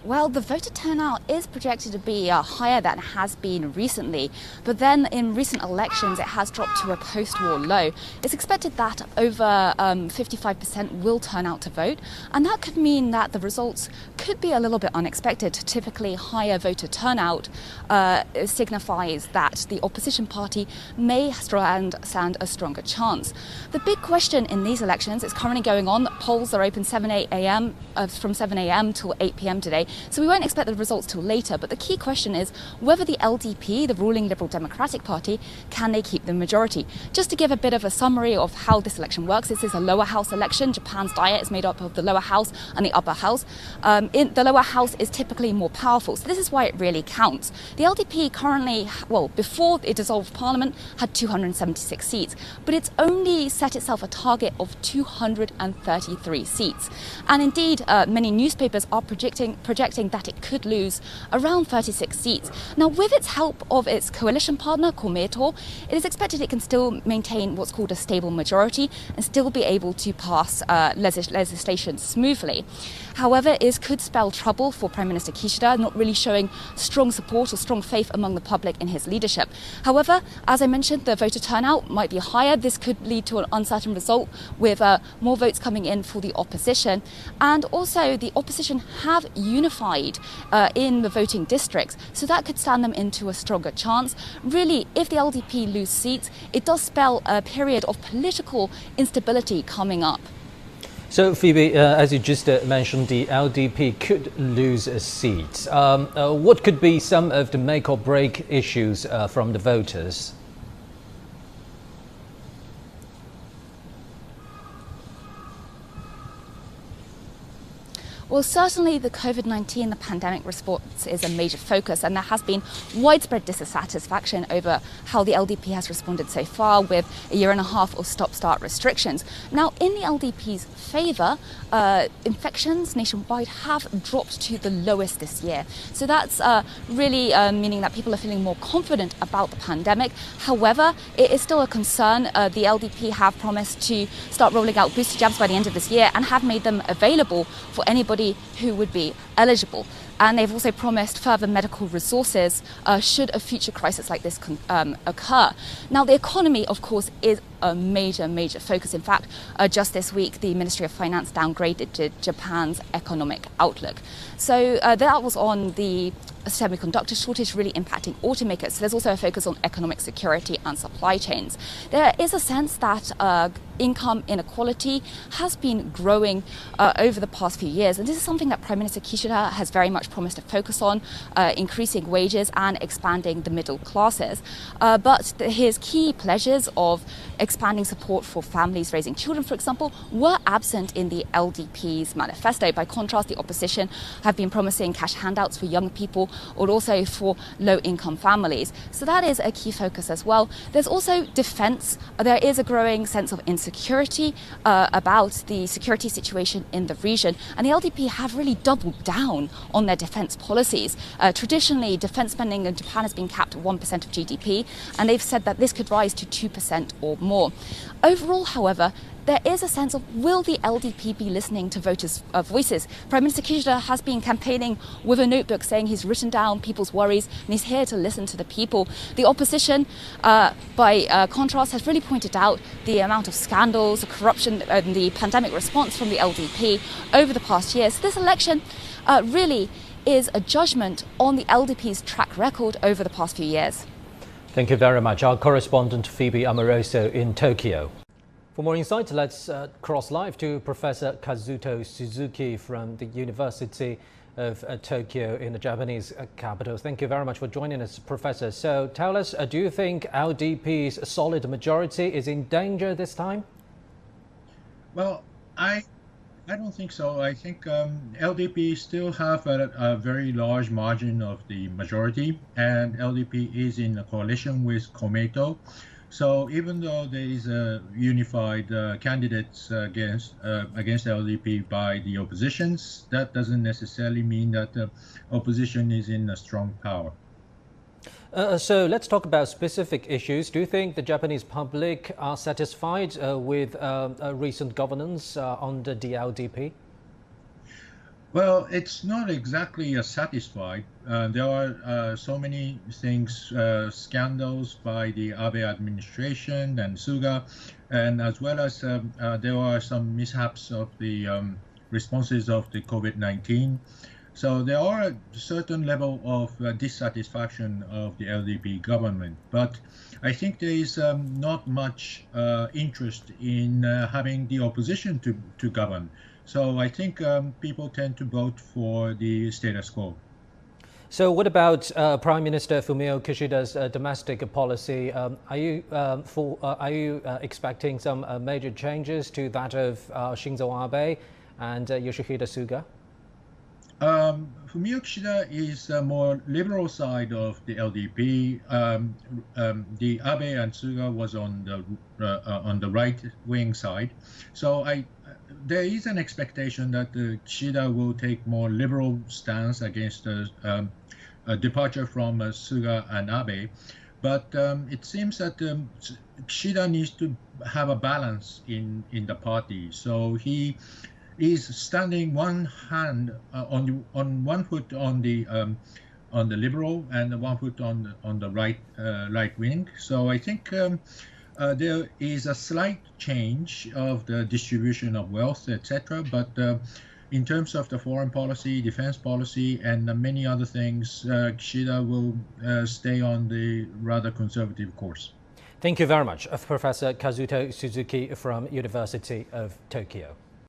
Well, the voter turnout is projected to be higher than it has been recently, but then in recent elections it has dropped to a post-war low. It's expected that over 55% will turn out to vote, and that could mean that the results could be a little bit unexpected. Typically, higher voter turnout signifies that the opposition party may stand a stronger chance. The big question in these elections is currently going on. Polls are open from 7 a.m. till 8 p.m. today. So we won't expect the results till later, but the key question is whether the LDP, the ruling Liberal Democratic Party, can they keep the majority? Just to give a bit of a summary of how this election works, this is a lower house election. Japan's diet is made up of the lower house and the upper house. The lower house is typically more powerful, so this is why it really counts. The LDP currently, before it dissolved Parliament, had 276 seats, but it's only set itself a target of 233 seats. And indeed, many newspapers are projecting that it could lose around 36 seats. Now, with its help of its coalition partner, Komeito, it is expected it can still maintain what's called a stable majority and still be able to pass legislation smoothly. However, it could spell trouble for Prime Minister Kishida, not really showing strong support or strong faith among the public in his leadership. However, as I mentioned, the voter turnout might be higher. This could lead to an uncertain result with more votes coming in for the opposition. And also, the opposition have unified in the voting districts, so that could stand them into a stronger chance. Really, if the LDP lose seats, it does spell a period of political instability coming up. So, Phoebe, as you just mentioned, the LDP could lose a seat. What could be some of the make or break issues from the voters? Well, certainly the COVID-19, the pandemic response is a major focus, and there has been widespread dissatisfaction over how the LDP has responded so far with a year and a half of stop-start restrictions. Now, in the LDP's favour, infections nationwide have dropped to the lowest this year. So that's really meaning that people are feeling more confident about the pandemic. However, it is still a concern. The LDP have promised to start rolling out booster jabs by the end of this year and have made them available for anybody who would be eligible. And they've also promised further medical resources should a future crisis like this occur. Now, the economy, of course, is a major focus. In fact, just this week, the Ministry of Finance downgraded Japan's economic outlook. So that was on the semiconductor shortage really impacting automakers. So there's also a focus on economic security and supply chains. There is a sense that income inequality has been growing over the past few years. And this is something that Prime Minister Kishida has very much promised to focus on, increasing wages and expanding the middle classes. But his key pledges of expanding support for families raising children, for example, were absent in the LDP's manifesto. By contrast, the opposition have been promising cash handouts for young people or also for low-income families. So that is a key focus as well. There's also defence. There is a growing sense of insecurity about the security situation in the region, and the LDP have really doubled down on their defence policies. Traditionally, defence spending in Japan has been capped at 1% of GDP, and they've said that this could rise to 2% or more. Overall, however, there is a sense of, will the LDP be listening to voters' voices? Prime Minister Kishida has been campaigning with a notebook saying he's written down people's worries and he's here to listen to the people. The opposition, by contrast, has really pointed out the amount of scandals, the corruption and the pandemic response from the LDP over the past year. So this election really is a judgment on the LDP's track record over the past few years. Thank you very much. Our correspondent Phoebe Amoroso in Tokyo. For more insight, let's cross live to Professor Kazuto Suzuki from the University of Tokyo in the Japanese capital. Thank you very much for joining us, Professor. So tell us, do you think LDP's solid majority is in danger this time? Well, I don't think so. I think LDP still have a very large margin of the majority, and LDP is in a coalition with Komeito. So even though there is a unified candidates against LDP by the oppositions, that doesn't necessarily mean that the opposition is in a strong power. So let's talk about specific issues. Do you think the Japanese public are satisfied with recent governance under the LDP? Well, it's not exactly satisfied. There are so many things, scandals by the Abe administration and Suga, and as well as there are some mishaps of the responses of the COVID-19. So there are a certain level of dissatisfaction of the LDP government, but I think there is not much interest in having the opposition to govern. So I think people tend to vote for the status quo. So what about Prime Minister Fumio Kishida's domestic policy? Are you expecting some major changes to that of Shinzo Abe and Yoshihide Suga? Fumio Kishida is a more liberal side of the LDP. The Abe and Suga was on the right wing side, so there is an expectation that Kishida will take more liberal stance against a departure from Suga and Abe. But it seems that Kishida needs to have a balance in the party. So he is standing one hand on one foot on the liberal and one foot on the right wing. So I think there is a slight change of the distribution of wealth, etc. But in terms of the foreign policy, defense policy, and many other things, Kishida will stay on the rather conservative course. Thank you very much, Professor Kazuto Suzuki from University of Tokyo.